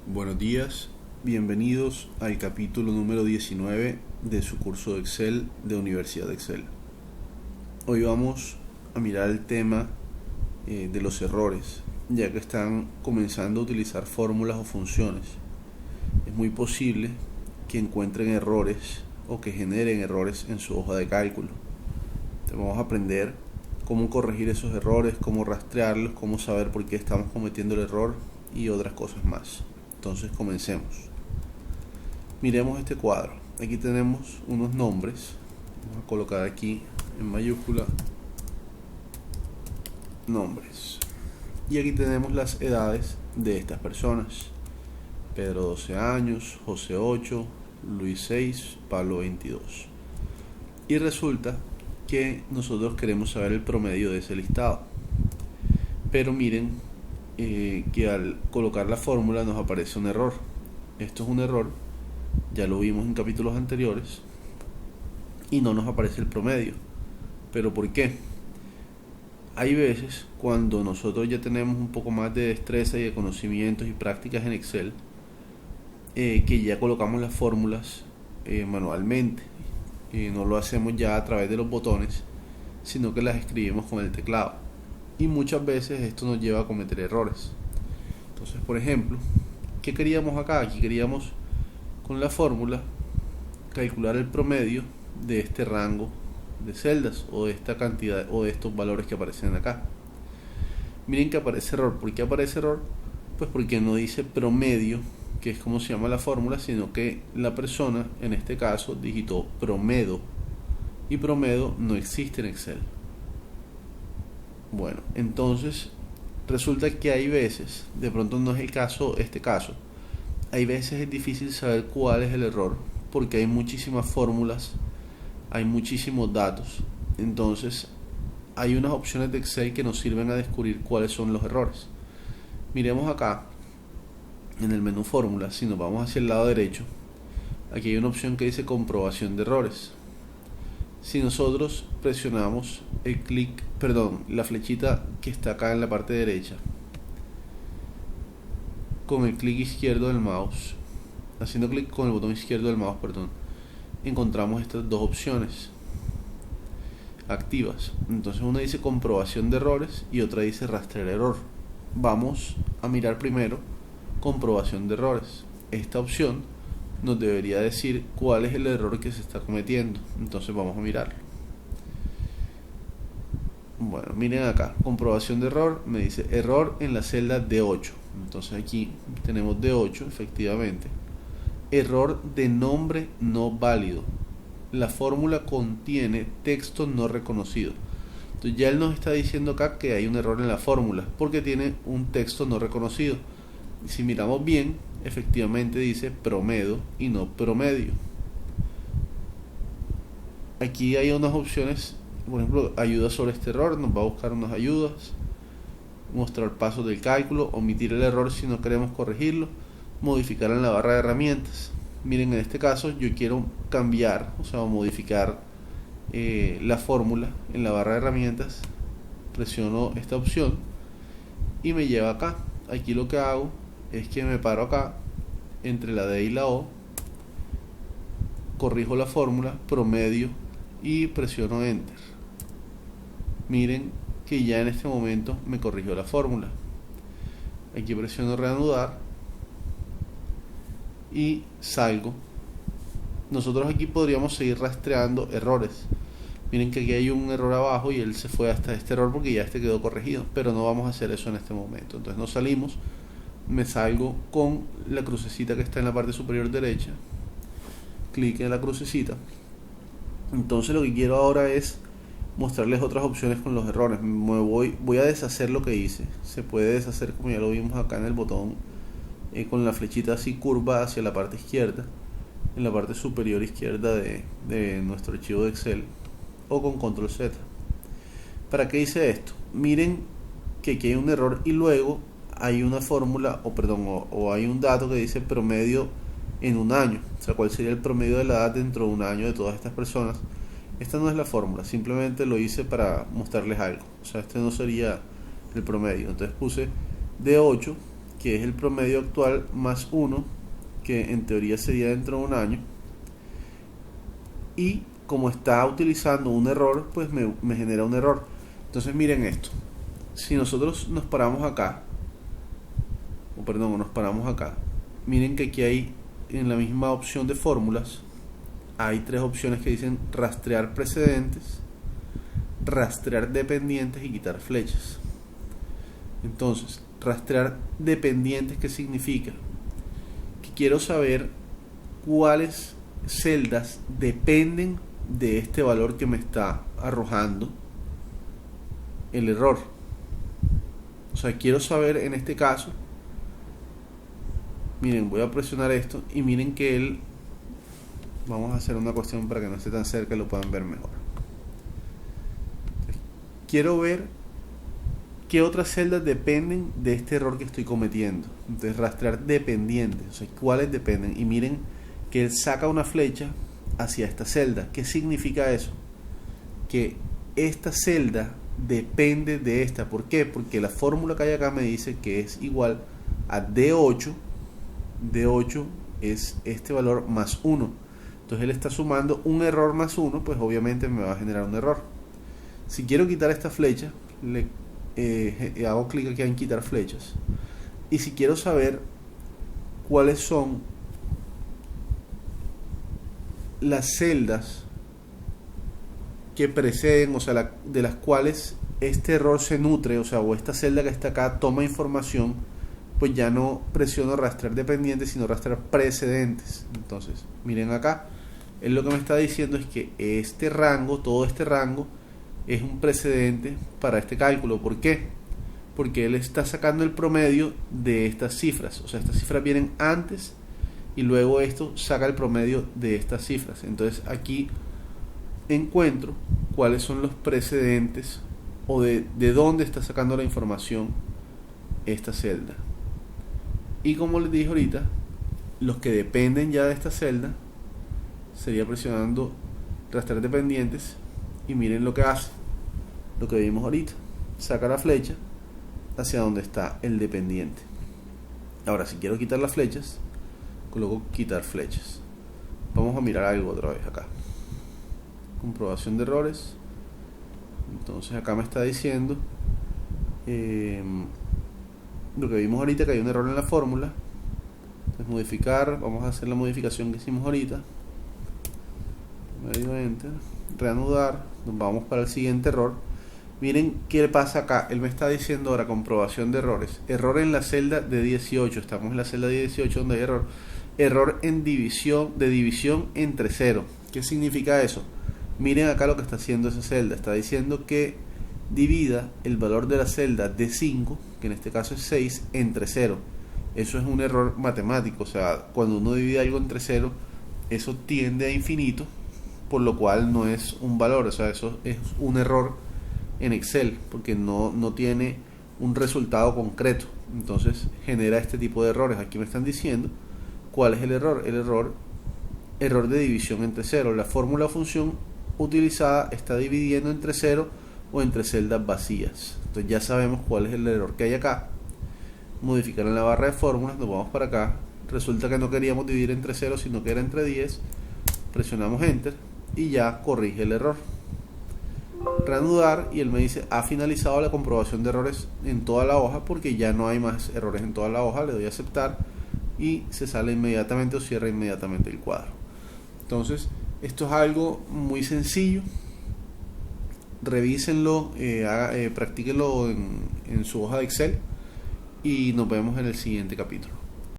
Buenos días, bienvenidos al capítulo número 19 de su curso de Excel de Universidad de Excel. Hoy vamos a mirar el tema de los errores, ya que están comenzando a utilizar fórmulas o funciones. Es muy posible que encuentren errores o que generen errores en su hoja de cálculo. Entonces vamos a aprender cómo corregir esos errores, cómo rastrearlos, cómo saber por qué estamos cometiendo el error y otras cosas más. Entonces comencemos. Miremos este cuadro. Aquí tenemos unos nombres. Vamos a colocar aquí en mayúscula nombres. Y aquí tenemos las edades de estas personas. Pedro 12 años, José 8, Luis 6, Pablo 22. Y resulta que nosotros queremos saber el promedio de ese listado. Pero miren que al colocar la fórmula nos aparece un error. Esto es un error, ya lo vimos en capítulos anteriores, y no nos aparece el promedio. ¿Pero por qué? Hay veces cuando nosotros ya tenemos un poco más de destreza y de conocimientos y prácticas en Excel, que ya colocamos las fórmulas manualmente. No lo hacemos ya a través de los botones, sino que las escribimos con el teclado. Y muchas veces esto nos lleva a cometer errores. Entonces, por ejemplo, ¿qué queríamos acá? Aquí queríamos, con la fórmula, calcular el promedio de este rango de celdas o de esta cantidad o de estos valores que aparecen acá. Miren que aparece error. ¿Por qué aparece error? Pues porque no dice promedio, que es como se llama la fórmula, sino que la persona, en este caso, digitó promedio, y promedio no existe en Excel. Bueno, entonces resulta que hay veces, de pronto no es el caso, este caso, hay veces es difícil saber cuál es el error, porque hay muchísimas fórmulas, hay muchísimos datos. Entonces hay unas opciones de Excel que nos sirven a descubrir cuáles son los errores. Miremos acá, en el menú fórmulas, si nos vamos hacia el lado derecho, aquí hay una opción que dice comprobación de errores. Si nosotros presionamos la flechita que está acá en la parte derecha, con el clic izquierdo del mouse, haciendo clic con el botón izquierdo del mouse, encontramos estas dos opciones activas. Entonces una dice comprobación de errores y otra dice rastrear error. Vamos a mirar primero comprobación de errores. Esta opción nos debería decir cuál es el error que se está cometiendo. Entonces vamos a mirarlo. Bueno, miren acá, comprobación de error, me dice error en la celda D8. Entonces aquí tenemos D8, efectivamente. Error de nombre no válido. La fórmula contiene texto no reconocido. Entonces ya él nos está diciendo acá que hay un error en la fórmula porque tiene un texto no reconocido. Y si miramos bien, efectivamente dice promedio y no promedio. Aquí hay unas opciones, por ejemplo, ayuda sobre este error, nos va a buscar unas ayudas, mostrar pasos del cálculo, omitir el error si no queremos corregirlo, modificar en la barra de herramientas. Miren, en este caso yo quiero cambiar, o sea, modificar la fórmula en la barra de herramientas. Presiono esta opción y me lleva acá. Aquí lo que hago es que me paro acá entre la D y la O, corrijo la fórmula, promedio, y presiono enter. Miren que ya en este momento me corrigió la fórmula. Aquí presiono reanudar y salgo. Nosotros aquí podríamos seguir rastreando errores. Miren que aquí hay un error abajo y él se fue hasta este error porque ya este quedó corregido, pero no vamos a hacer eso en este momento. Entonces nos salimos, me salgo con la crucecita que está en la parte superior derecha, clic en la crucecita. Entonces lo que quiero ahora es mostrarles otras opciones con los errores. Voy a deshacer lo que hice. Se puede deshacer, como ya lo vimos acá en el botón, con la flechita así curva hacia la parte izquierda, en la parte superior izquierda de nuestro archivo de Excel, o con control Z. ¿Para qué hice esto? Miren que aquí hay un error y luego hay una fórmula o hay un dato que dice promedio en un año, o sea, cuál sería el promedio de la edad dentro de un año de todas estas personas. Esta no es la fórmula, simplemente lo hice para mostrarles algo, o sea, este no sería el promedio. Entonces puse D8, que es el promedio actual más 1, que en teoría sería dentro de un año, y como está utilizando un error, pues me genera un error. Entonces miren esto, si nosotros nos paramos acá, miren que aquí hay, en la misma opción de fórmulas, hay 3 opciones que dicen rastrear precedentes, rastrear dependientes y quitar flechas. Entonces, rastrear dependientes, ¿qué significa? Que quiero saber cuáles celdas dependen de este valor que me está arrojando el error. O sea, quiero saber en este caso, miren, voy a presionar esto y miren que vamos a hacer una cuestión para que no esté tan cerca y lo puedan ver mejor. Quiero ver qué otras celdas dependen de este error que estoy cometiendo. Entonces, rastrear dependientes, o sea, cuáles dependen. Y miren que él saca una flecha hacia esta celda. ¿Qué significa eso? Que esta celda depende de esta. ¿Por qué? Porque la fórmula que hay acá me dice que es igual a D8. D8 es este valor más 1. Entonces él está sumando un error más 1, pues obviamente me va a generar un error. Si quiero quitar esta flecha, hago clic aquí en quitar flechas. Y si quiero saber cuáles son las celdas que preceden, o sea, de las cuales este error se nutre, o sea, o esta celda que está acá toma información, pues ya no presiono rastrear dependientes, sino rastrear precedentes. Entonces, miren acá, él lo que me está diciendo es que este rango, todo este rango, es un precedente para este cálculo. ¿Por qué? Porque él está sacando el promedio de estas cifras. O sea, estas cifras vienen antes y luego esto saca el promedio de estas cifras. Entonces aquí encuentro cuáles son los precedentes o de dónde está sacando la información esta celda. Y como les dije ahorita, los que dependen ya de esta celda, sería presionando rastrear dependientes. Y miren lo que hace, lo que vimos ahorita, saca la flecha hacia donde está el dependiente. Ahora, si quiero quitar las flechas, coloco quitar flechas. Vamos a mirar algo otra vez acá, comprobación de errores. Entonces acá me está diciendo lo que vimos ahorita, que hay un error en la fórmula. Entonces modificar, vamos a hacer la modificación que hicimos ahorita, medio enter, reanudar, nos vamos para el siguiente error. Miren qué le pasa acá, él me está diciendo ahora comprobación de errores, error en la celda de 18, estamos en la celda de 18 donde hay error en división entre 0. ¿Qué significa eso? Miren acá lo que está haciendo esa celda, está diciendo que divida el valor de la celda de 5, que en este caso es 6, entre 0. Eso es un error matemático, o sea, cuando uno divide algo entre 0, eso tiende a infinito, por lo cual no es un valor, o sea, eso es un error en Excel, porque no tiene un resultado concreto. Entonces genera este tipo de errores. Aquí me están diciendo cuál es el error. El error de división entre 0. La fórmula o función utilizada está dividiendo entre 0 o entre celdas vacías. Entonces ya sabemos cuál es el error que hay acá. Modificar en la barra de fórmulas, nos vamos para acá. Resulta que no queríamos dividir entre 0, sino que era entre 10. Presionamos enter y ya corrige el error. Reanudar y él me dice ha finalizado la comprobación de errores en toda la hoja, porque ya no hay más errores en toda la hoja. Le doy a aceptar y se sale inmediatamente o cierra inmediatamente el cuadro. Entonces esto es algo muy sencillo, revísenlo, practíquenlo en su hoja de Excel y nos vemos en el siguiente capítulo.